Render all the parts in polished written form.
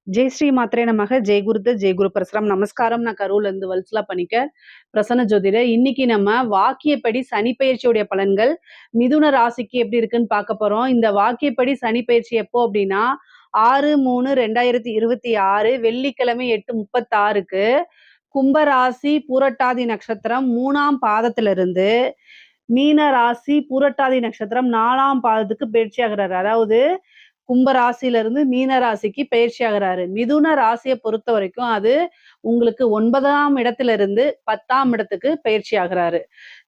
ஜெய் ஸ்ரீ மாத்ரே நமக. ஜெய் குருத்து ஜெய் குரு பரசுராம். நமஸ்காரம். நான் கரூர்ல இருந்து வல்சலா பண்ணிக்க பிரசன்ன ஜோதிடர். இன்னைக்கு நம்ம வாக்கியப்படி சனி பயிற்சியுடைய பலன்கள் மிதுன ராசிக்கு எப்படி இருக்குன்னு பார்க்க போறோம். இந்த வாக்கியப்படி சனி பயிற்சி எப்போ அப்படின்னா 6/3/2026 வெள்ளிக்கிழமை 8:36க்கு கும்பராசி பூரட்டாதி நட்சத்திரம் 3ஆம் பாதத்திலிருந்து மீன ராசி பூரட்டாதி நட்சத்திரம் 4ஆம் பாதத்துக்கு பயிற்சி ஆகிறாரு. அதாவது கும்ப ராசியிலிருந்து மீன ராசிக்கு பயிற்சி ஆகிறாரு. மிதுன ராசியை பொறுத்த வரைக்கும் அது உங்களுக்கு 9ஆம் இடத்துல இருந்து 10ஆம் இடத்துக்கு பயிற்சி ஆகிறாரு.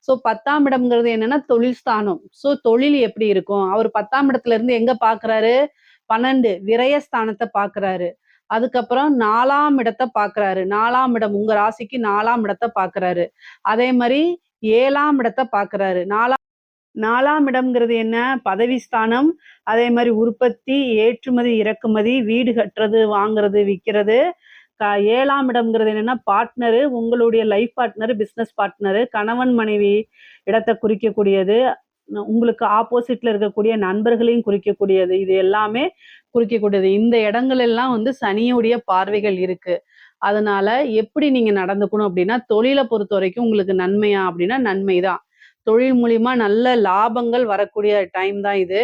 ஸோ 10ஆம் இடம்ங்கிறது என்னன்னா தொழில் ஸ்தானம். ஸோ தொழில் எப்படி இருக்கும்? அவர் 10ஆம் இடத்துல இருந்து எங்க பாக்குறாரு? 12 விரயஸ்தானத்தை பாக்குறாரு. அதுக்கப்புறம் 4ஆம் இடத்தை பாக்குறாரு. 4ஆம் இடம் உங்க ராசிக்கு 4ஆம் இடத்தை பாக்குறாரு. அதே மாதிரி 7ஆம் இடத்தை பாக்குறாரு. 4ஆம் இடம்ங்கிறது என்ன? பதவி ஸ்தானம். அதே மாதிரி உற்பத்தி, ஏற்றுமதி, இறக்குமதி, வீடு கட்டுறது, வாங்குறது, விற்கிறது. 7ஆம் இடம்ங்கிறது என்னன்னா பார்ட்னரு, உங்களுடைய லைஃப் பார்ட்னரு, பிஸ்னஸ் பார்ட்னரு, கணவன் மனைவி இடத்தை குறிக்கக்கூடியது. உங்களுக்கு ஆப்போசிட்ல இருக்கக்கூடிய நண்பர்களையும் குறிக்கக்கூடியது. இது எல்லாமே குறிக்கக்கூடியது. இந்த இடங்கள் எல்லாம் சனியுடைய பார்வைகள் இருக்கு. அதனால எப்படி நீங்க நடந்துக்கணும் அப்படின்னா, தொழிலை பொறுத்த வரைக்கும் உங்களுக்கு நன்மையா அப்படின்னா நன்மைதான். தொழில் மூலியமா நல்ல லாபங்கள் வரக்கூடிய டைம் தான் இது.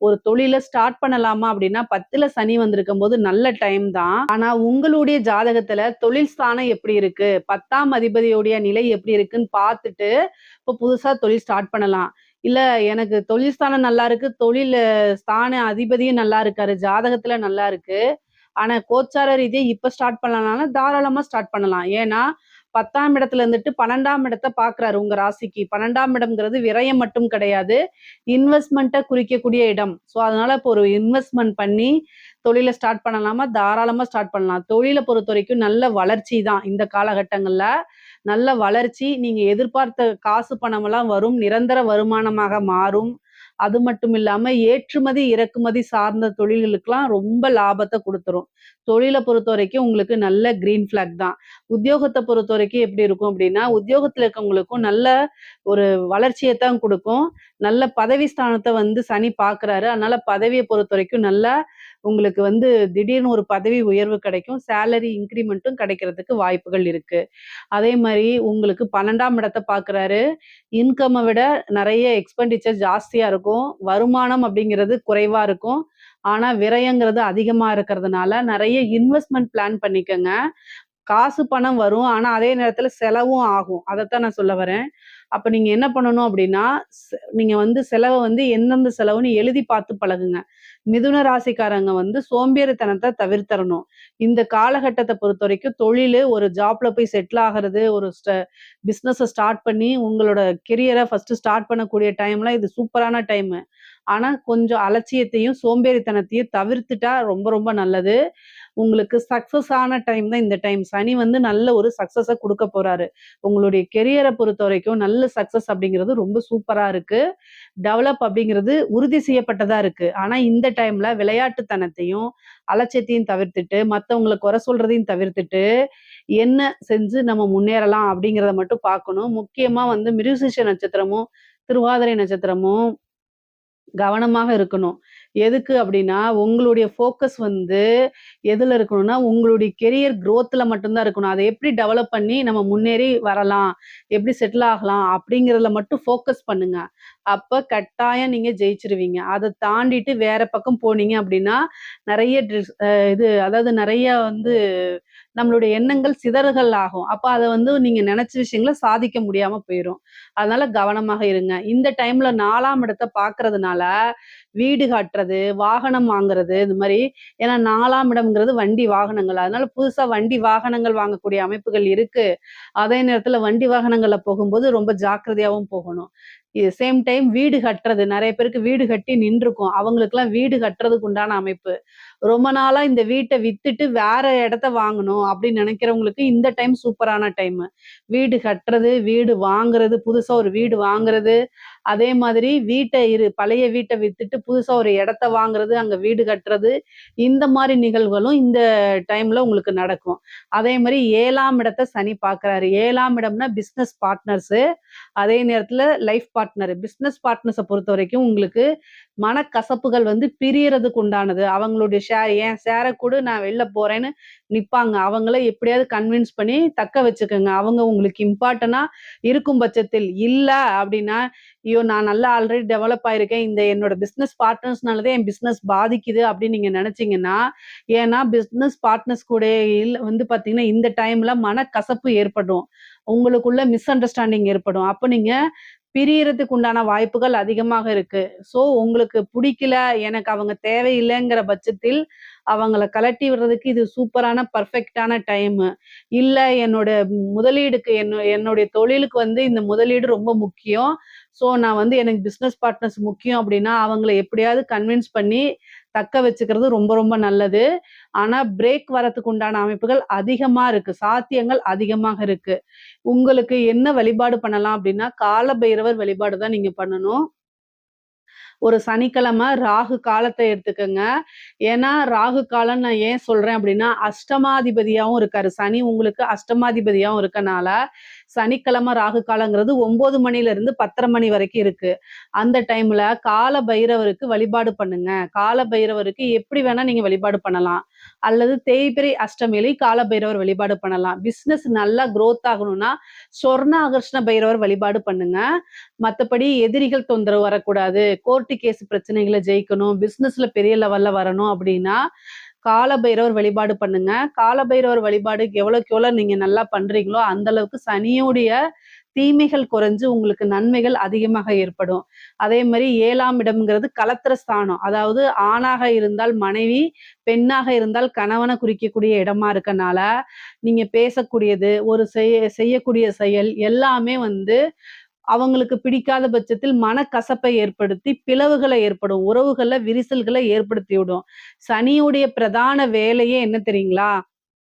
ஒரு தொழிலை ஸ்டார்ட் பண்ணலாமா அப்படின்னா 10ல சனி வந்திருக்கும் போது நல்ல டைம் தான். ஆனா உங்களுடைய ஜாதகத்துல தொழில் ஸ்தானம் எப்படி இருக்கு, 10ஆம் அதிபதியுடைய நிலை எப்படி இருக்குன்னு பார்த்துட்டு இப்போ புதுசா தொழில் ஸ்டார்ட் பண்ணலாம். இல்ல எனக்கு தொழில் ஸ்தானம் நல்லா இருக்கு, தொழில் ஸ்தான அதிபதியும் நல்லா இருக்காரு, ஜாதகத்துல நல்லா இருக்கு, ஆனா கோச்சார ரீதியா இப்ப ஸ்டார்ட் பண்ணலாம்னாலும் தாராளமா ஸ்டார்ட் பண்ணலாம். ஏன்னா 10ஆம் இடத்துல இருந்துட்டு 12ஆம் இடத்தை பாக்குறாரு உங்க ராசிக்கு. 12ஆம் இடம்ங்கிறது விரயம் மட்டும் கிடையாது, இன்வெஸ்ட்மெண்ட்டை குறிக்கக்கூடிய இடம். ஸோ அதனால இப்போ ஒரு இன்வெஸ்ட்மெண்ட் பண்ணி தொழிலை ஸ்டார்ட் பண்ணலாமா? தாராளமா ஸ்டார்ட் பண்ணலாம். தொழிலை பொறுத்த வரைக்கும் நல்ல வளர்ச்சி தான் இந்த காலகட்டங்கள்ல. நல்ல வளர்ச்சி, நீங்க எதிர்பார்த்த காசு பணமெல்லாம் வரும், நிரந்தர வருமானமாக மாறும். அது மட்டும் இல்லாம ஏற்றுமதி இறக்குமதி சார்ந்த தொழில்களுக்கெல்லாம் ரொம்ப லாபத்தை கொடுத்துரும். தொழிலை பொறுத்த வரைக்கும் உங்களுக்கு நல்ல கிரீன் பிளாக் தான். உத்தியோகத்தை பொறுத்த வரைக்கும் எப்படி இருக்கும் அப்படின்னா, உத்தியோகத்துல இருக்கவங்களுக்கும் நல்ல ஒரு வளர்ச்சியை தான் கொடுக்கும். நல்ல பதவி ஸ்தானத்தை சனி பாக்குறாரு. அதனால பதவியை பொறுத்த வரைக்கும் நல்லா உங்களுக்கு திடீர்னு ஒரு பதவி உயர்வு கிடைக்கும். சேலரி இன்கிரிமெண்ட்டும் கிடைக்கிறதுக்கு வாய்ப்புகள் இருக்கு. அதே மாதிரி உங்களுக்கு 12ஆம் இடத்தை பாக்குறாரு. இன்கம்மை விட நிறைய எக்ஸ்பெண்டிச்சர் ஜாஸ்தியா இருக்கும். வருமானம் அப்படிங்கிறது குறைவா இருக்கும். ஆனா விரயங்கிறது அதிகமா இருக்கிறதுனால நிறைய இன்வெஸ்ட்மெண்ட் பிளான் பண்ணிக்கங்க. காசு பணம் வரும். ஆனா அதே நேரத்துல செலவும் ஆகும். அதைத்தான் நான் சொல்ல வரேன். அப்ப நீங்க என்ன பண்ணணும் அப்படின்னா, நீங்க செலவை எந்தெந்த செலவுன்னு எழுதி பார்த்து பழகுங்க. மிதுன ராசிக்காரங்க சோம்பேறித்தனத்தை தவிர்த்தரணும். இந்த காலகட்டத்தை பொறுத்த வரைக்கும் தொழிலு ஒரு ஜாப்ல போய் செட்டில் ஆகிறது, ஒரு பிஸ்னஸை ஸ்டார்ட் பண்ணி உங்களோட கெரியரை ஃபர்ஸ்ட் ஸ்டார்ட் பண்ணக்கூடிய டைம்ல இது சூப்பரான டைம். ஆனா கொஞ்சம் அலட்சியத்தையும் சோம்பேறித்தனத்தையும் தவிர்த்துட்டா ரொம்ப ரொம்ப நல்லது. உங்களுக்கு சக்சஸ் ஆன டைம் தான் இந்த டைம். சனி நல்ல ஒரு சக்சஸை கொடுக்க போறாரு. உங்களுடைய கெரியரை பொறுத்த வரைக்கும் நல்ல சக்சஸ் அப்படிங்கிறது ரொம்ப சூப்பரா இருக்கு. டெவலப் அப்படிங்கிறது உறுதி செய்யப்பட்டதா இருக்கு. ஆனா இந்த டைம்ல விளையாட்டுத்தனத்தையும் அலட்சியத்தையும் தவிர்த்துட்டு, மத்தவங்களை குறை சொல்றதையும் தவிர்த்துட்டு, என்ன செஞ்சு நம்ம முன்னேறலாம் அப்படிங்கிறத மட்டும் பார்க்கணும். முக்கியமா மிருகசீரிஷ நட்சத்திரமும் திருவாதிரை நட்சத்திரமும் கவனமாக இருக்கணும். எதுக்கு அப்படின்னா, உங்களுடைய ஃபோக்கஸ் எதுல இருக்கணும்னா, உங்களுடைய கெரியர் குரோத்ல மட்டும் தான் இருக்கணும். அதை எப்படி டெவலப் பண்ணி நம்ம முன்னேறி வரலாம், எப்படி செட்டில் ஆகலாம் அப்படிங்கிறதுல மட்டும் ஃபோக்கஸ் பண்ணுங்க. அப்ப கட்டாயம் நீங்க ஜெயிச்சிருவீங்க. அத தாண்டிட்டு வேற பக்கம் போனீங்க அப்படின்னா, நெறைய இது அதாவது நெறைய நம்மளுடைய எண்ணங்கள் சிதறுகள் ஆகும். அப்ப அத நீங்க நெனச்ச விஷயங்கள சாதிக்க முடியாம போயிரும். அதனால கவனமாக இருங்க. இந்த டைம்ல 4ஆம் இடத்த பார்க்கறதுனால, வீடு கட்டுறது, வாகனம் வாங்குறது இது மாரி. ஏன்னா 4ஆம் இடம்ங்கிறது வண்டி, வாகனங்கள். அதனால புதுசா வண்டி, வாகனங்கள் வாங்கக்கூடிய அமைப்புகள் இருக்கு. அதே நேரத்துல வண்டி வாகனங்கள்ல போகும்போது ரொம்ப ஜாக்கிரதையாவும் போகணும். சேம் டைம் வீடு கட்டுறது, நெறைய பேருக்கு வீடு கட்டி நின்றுக்கும். அவங்களுக்கெல்லாம் வீடு கட்டுறதுக்கு உண்டான அமைப்பு. ரொம்ப நாளா இந்த வீட்ட வித்துட்டு வேற இடத்த வாங்கணும் அப்படின்னு நினைக்கிறவங்களுக்கு இந்த டைம் சூப்பரான டைம். வீடு கட்டுறது, வீடு வாங்குறது, புதுசா ஒரு வீடு வாங்குறது, அதே மாதிரி பழைய வீட்டை வித்துட்டு புதுசா ஒரு இடத்த வாங்குறது, அங்க வீடு கட்டுறது, இந்த மாதிரி நிகழ்வுகளும் இந்த டைம்ல உங்களுக்கு நடக்கும். அதே மாதிரி 7ஆம் இடத்தை சனி பார்க்கிறாரு. 7ஆம் இடம்னா பிசினஸ் பார்ட்னர்ஸ். அதே நேரத்துல லைஃப் பார்ட்னர். பிசினஸ் பார்ட்னர்ஸை பொறுத்த வரைக்கும் உங்களுக்கு மனக்கசப்புகள் பிரியறதுக்கு உண்டானது. அவங்களுடைய என் ஷேர குடு நான் வெளில போறேன்னு நிப்பாங்க. அவங்கள எப்படியாவது கன்வின்ஸ் பண்ணி தக்க வச்சுக்கங்க. அவங்க உங்களுக்கு இம்பார்ட்டன்ட்டா இருக்கும் பட்சத்தில். இல்ல அப்படின்னா, ஐயோ! நான் நல்லா ஆல்ரெடி டெவலப் ஆயிருக்கேன். இந்த என்னோட பிசினஸ் பார்ட்னர்ஸ்னால தான் என் பிசினஸ் பாதிக்குது அப்படின்னு நீங்க நெனச்சீங்கன்னா, ஏன்னா பிசினஸ் பார்ட்னர்ஸ் கூட வந்து பார்த்தீங்கன்னா, இந்த டைம்ல மனக்கசப்பு ஏற்படும். உங்களுக்குள்ள மிஸ் அண்டர்ஸ்டாண்டிங் ஏற்படும். அப்ப நீங்க பிரியறதுக்கு உண்டான வாய்ப்புகள் அதிகமாக இருக்கு. ஸோ உங்களுக்கு புடிக்கல, எனக்கு அவங்க தேவையில்லங்கிற பட்சத்தில், அவங்கள கழட்டி விடுறதுக்கு இது சூப்பரான பெர்ஃபெக்ட்டான டைமு. இல்ல என்னோட முதலீடுக்கு என்னுடைய தொழிலுக்கு வந்து இந்த முதலீடு ரொம்ப முக்கியம். ஸோ நான் வந்து எனக்கு பிசினஸ் பார்ட்னர்ஸ் முக்கியம் அப்டின்னா, அவங்கள எப்படியாவது கன்வின்ஸ் பண்ணி தக்க வச்சுக்கிறது ரொம்ப ரொம்ப நல்லது. ஆனா பிரேக் வரதுக்கு உண்டான அமைப்புகள் அதிகமா இருக்கு. சாத்தியங்கள் அதிகமாக இருக்கு. உங்களுக்கு என்ன வழிபாடு பண்ணலாம் அப்டின்னா, கால பைரவர் வழிபாடு தான் நீங்க பண்ணணும். ஒரு சனிக்கிழமை ராகு காலத்த எடுத்துக்கங்க. ஏன்னா, ராகு காலம்ன்னு நான் ஏன் சொல்றேன் அப்டின்னா, அஷ்டமாதிபதியாவும் இருக்காரு. சனி உங்களுக்கு அஷ்டமாதிபதியாவும் இருக்கனால, சனிக்கிழமை ராகு காலங்கிறது 9 மணிலருந்து 10:30 மணி வரைக்கும் இருக்கு. அந்த டைம்ல கால பைரவருக்கு வழிபாடு பண்ணுங்க. கால பைரவருக்கு எப்படி வேணா நீங்க வழிபாடு பண்ணலாம். அல்லது தேய்பிறை அஷ்டமியிலயும் கால பைரவர் வழிபாடு பண்ணலாம். பிசினஸ் நல்லா குரோத் ஆகணும்னா, சொர்ண ஆகர்ஷ்ண பைரவர் வழிபாடு பண்ணுங்க. மத்தபடி எதிரிகள் தொந்தரவு வரக்கூடாது. கோர்ட்டு கேஸ் பிரச்சனைகள ஜெயிக்கணும். பிசினஸ்ல பெரிய லெவல்ல வரணும் அப்டின்னா, கால பைரவர் வழிபாடு பண்ணுங்க. கால பைரவர் வழிபாடு எவ்வளோக்கு எவ்வளோ நீங்க நல்லா பண்றீங்களோ, அந்த அளவுக்கு சனியுடைய தீமைகள் குறைஞ்சு உங்களுக்கு நன்மைகள் அதிகமாக ஏற்படும். அதே மாரி 7ஆம் இடம்ங்கிறது கலத்திர ஸ்தானம். அதாவது ஆணாக இருந்தால் மனைவி, பெண்ணாக இருந்தால் கணவன குறிக்கக்கூடிய இடமா இருக்கனால, நீங்க பேசக்கூடியது, ஒரு செய்யக்கூடிய செயல் எல்லாமே வந்து அவங்களுக்கு பிடிக்காத பட்சத்தில் மனக்கசப்பை ஏற்படுத்தி, பிளவுகள ஏற்படும். உறவுகள்ல விரிசல்கள ஏற்படுத்திவிடும். சனியுடைய பிரதான வேலையே என்ன தெரியுங்களா?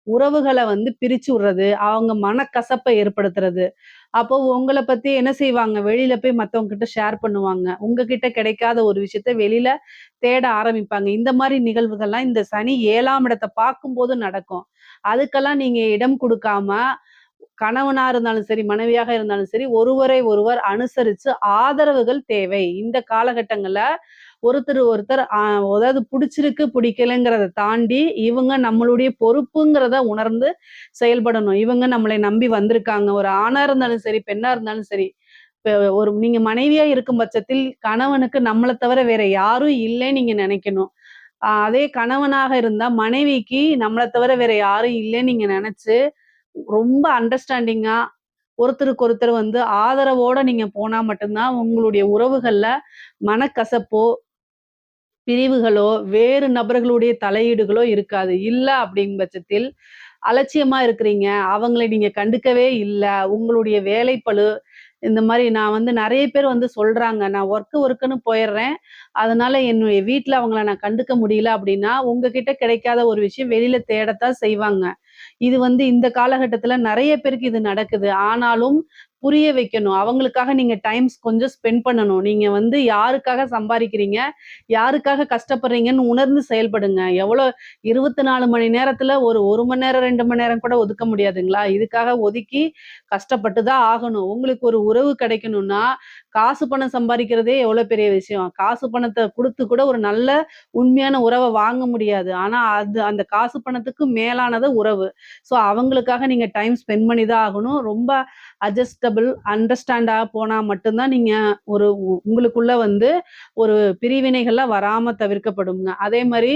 உறவுகள வந்து பிரிச்சு விடுறது. அவங்க மனக்கசப்ப ஏற்படுத்துறது. அப்போ உங்கள பத்தி என்ன செய்வாங்க? வெளியில போய் மத்தவங்க கிட்ட ஷேர் பண்ணுவாங்க. உங்ககிட்ட கிடைக்காத ஒரு விஷயத்த வெளியில தேட ஆரம்பிப்பாங்க. இந்த மாரி நிகழ்வுகள்லாம் இந்த சனி 7ஆம் இடத்த பார்க்கும்போது நடக்கும். அதுக்கெல்லாம் நீங்க இடம் குடுக்காம கணவனா இருந்தாலும் சரி, மனைவியாக இருந்தாலும் சரி, ஒருவரை ஒருவர் அனுசரிச்சு ஆதரவுகள் தேவை. இந்த காலகட்டங்கள்ல ஒருத்தர் அதாவது புடிச்சிருக்கு, பிடிக்கலங்கிறத தாண்டி, இவங்க நம்மளுடைய பொறுப்புங்கிறத உணர்ந்து செயல்படணும். இவங்க நம்மளை நம்பி வந்திருக்காங்க. ஒரு ஆணா இருந்தாலும் சரி, பெண்ணா இருந்தாலும் சரி. இப்ப ஒரு நீங்க மனைவியா இருக்கும் பட்சத்தில், கணவனுக்கு நம்மள தவிர வேற யாரும் இல்லைன்னு நீங்க நெனைக்கணும். அதே கணவனாக இருந்தா, மனைவிக்கு நம்மள தவிர வேற யாரும் இல்லைன்னு நீங்க நெனச்சு ரொம்ப அண்டர்ஸ்டாண்டிங்கா ஒருத்தருக்கு ஒருத்தர் வந்து ஆதரவோட நீங்க போனா மட்டும்தான் உங்களுடைய உறவுகள்ல மனக்கசப்போ, பிரிவுகளோ, வேறு நபர்களுடைய தலையீடுகளோ இருக்காது. இல்ல அப்படிங்கும் பட்சத்தில் அலட்சியமா இருக்கிறீங்க. அவங்கள நீங்க கண்டுக்கவே இல்ல. உங்களுடைய வேலைப்பளு இந்த மாரி நான் வந்து நெறைய பேர் வந்து சொல்றாங்க. நான் ஒர்க்குன்னு போயிர்றேன். அதனால என்னுடைய வீட்ல அவங்கள நான் கண்டுக்க முடியல அப்படின்னா, உங்ககிட்ட கிடைக்காத ஒரு விஷயம் வெளியில தேடத்தான் செய்வாங்க. இது வந்து இந்த காலகட்டத்தில நெறைய பேருக்கு இது நடக்குது. ஆனாலும் புரிய வைக்கணும். அவங்களுக்காக நீங்க கொஞ்சம் ஸ்பெண்ட் பண்ணணும். நீங்க வந்து யாருக்காக சம்பாரிக்கிறீங்க? யாருக்காக கஷ்டப்படுறீங்கன்னு உணர்ந்து செயல்படுங்க. 24 மணி நேரத்துல ஒரு 1 மணி நேரம், 2 மணி நேரம் கூட ஒதுக்க முடியாதுங்களா? இதுக்காக ஒதுக்கி கஷ்டப்பட்டு தான் ஆகணும். உங்களுக்கு ஒரு உறவு கிடைக்கணும்னா, காசு பணம் சம்பாரிக்கிறதே எவ்வளோ பெரிய விஷயம். காசு பணத்த குடுத்து கூட ஒரு நல்ல உண்மையான உறவ வாங்க முடியாது. ஆனா அந்த காசு பணத்துக்கு மேலானது உறவு. ஸோ அவங்களுக்காக நீங்க ஸ்பெண்ட் பண்ணி தான் ஆகணும். ரொம்ப அட்ஜஸ்டபிள், அண்டர்ஸ்டாண்டா போனா மட்டும் தான் நீங்க ஒரு உங்களுக்குள்ள வந்து ஒரு பிரிவினைகள்லாம் வராம தவிர்க்கப்படுங்க. அதே மாரி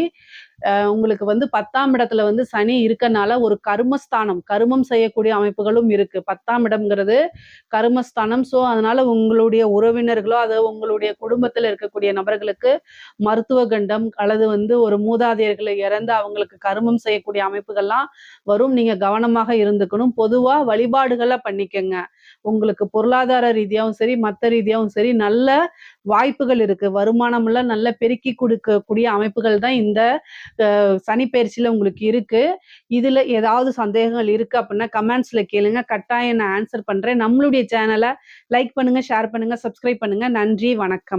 உங்களுக்கு வந்து 10ஆம் இடத்துல வந்து சனி இருக்கனால ஒரு கர்மஸ்தானம், கருமம் செய்யக்கூடிய அமைப்புகளும் இருக்கு. 10ஆம் இடம்ங்கிறது கர்மஸ்தானம். ஸோ, அதனால உங்களுடைய உறவினர்களோ, அதாவது உங்களுடைய குடும்பத்தில இருக்கக்கூடிய நபர்களுக்கு மருத்துவ கண்டம் அல்லது வந்து ஒரு மூதாதையர்கள் இறந்து அவங்களுக்கு கருமம் செய்யக்கூடிய அமைப்புகள்லாம் வரும். நீங்க கவனமாக இருந்துக்கணும். பொதுவா வழிபாடுகள பண்ணிக்கங்க. உங்களுக்கு பொருளாதார ரீதியாவும் சரி, மத்த ரீதியாவும் சரி நல்ல வாய்ப்புகள் இருக்கு. வருமானம்லாம் நல்லா பெருக்கி குடுக்கக்கூடிய அமைப்புகள் தான் இந்த சனி பெயர்ச்சியில உங்களுக்கு இருக்கு. இதுல ஏதாவது சந்தேகங்கள் இருக்கு அப்படின்னா கமெண்ட்ஸ்ல கேளுங்க. கட்டாயம் நான் ஆன்சர் பண்றேன். நம்மளுடைய சேனல லைக் பண்ணுங்க, ஷேர் பண்ணுங்க, சப்ஸ்கிரைப் பண்ணுங்க. நன்றி, வணக்கம்.